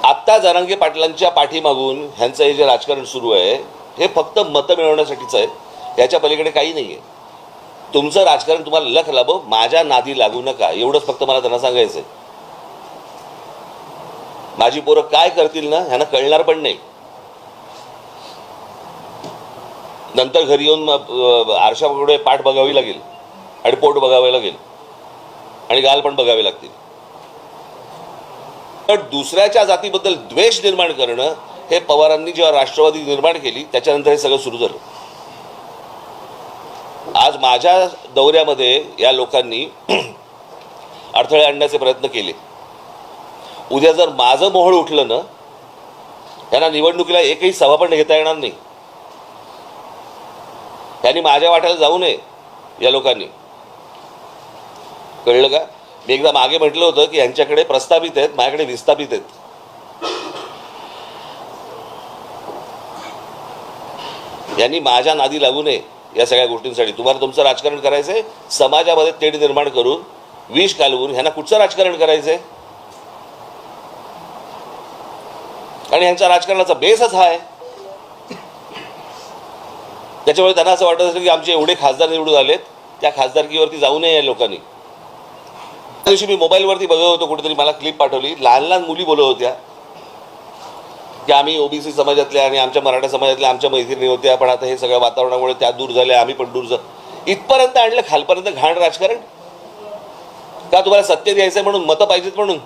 आत्ता जरांगे पाटलांच्या पाठीमागून ह्यांचं हे जे राजकारण सुरू आहे हे फक्त मतं मिळवण्यासाठीच आहे, याच्या पलीकडे काही नाही आहे. तुमचं राजकारण तुम्हाला लख लाभो, माझ्या नादी लागू नका, एवढंच फक्त मला त्यांना सांगायचं आहे. माझी पोरं काय करतील ना ह्यांना कळणार पण नाही. नंतर घरी येऊन आरशापुढे पाठ बघावी लागेल आणि पोट बघावे लागेल आणि गाल पण बघावे लागतील. तर दुसऱ्याच्या जातीबद्दल द्वेष निर्माण करणं हे पवारांनी जेव्हा राष्ट्रवादी निर्माण केली त्याच्यानंतर हे सगळं सुरू झालं. आज माझ्या दौऱ्यामध्ये या लोकांनी अडथळे आणण्याचे प्रयत्न केले. उद्या जर माझं मोहोळ उठलं ना, त्यांना निवडणुकीला एकही सभा पण घेता येणार नाही. त्यांनी माझ्या वाट्याला जाऊ नये या लोकांनी, कळलं का? मी एकदा मागे म्हटलं होतं की यांच्याकडे प्रस्थापित आहेत, माझ्याकडे विस्थापित आहेत. यांनी माझ्या नादी लागू नये या सगळ्या गोष्टींसाठी. तुम्हाला तुमचं राजकारण करायचंय, समाजामध्ये तेढ निर्माण करून विष कालवून ह्यांना कुठचं राजकारण करायचंय? आणि ह्यांच्या राजकारणाचा बेसच हा आहे. त्याच्यामुळे त्यांना असं वाटत असेल की आमचे एवढे खासदार निवडून आलेत, त्या खासदारकीवरती जाऊ नये या लोकांनी. त्या दिवशी मी मोबाईलवरती बघत होतो, कुठेतरी मला क्लिप पाठवली, लहान लहान मुली बोलत होत्या की आम्ही ओबीसी समाजातल्या आणि आमच्या मराठा समाजातल्या आमच्या मैत्रिणी होत्या, पण आता हे सगळ्या वातावरणामुळे त्या दूर झाल्या, आम्ही पण दूर इथपर्यंत आणलं. खालपर्यंत घाण राजकारण का? तुम्हाला सत्य द्यायचंय म्हणून, मतं पाहिजेत म्हणून.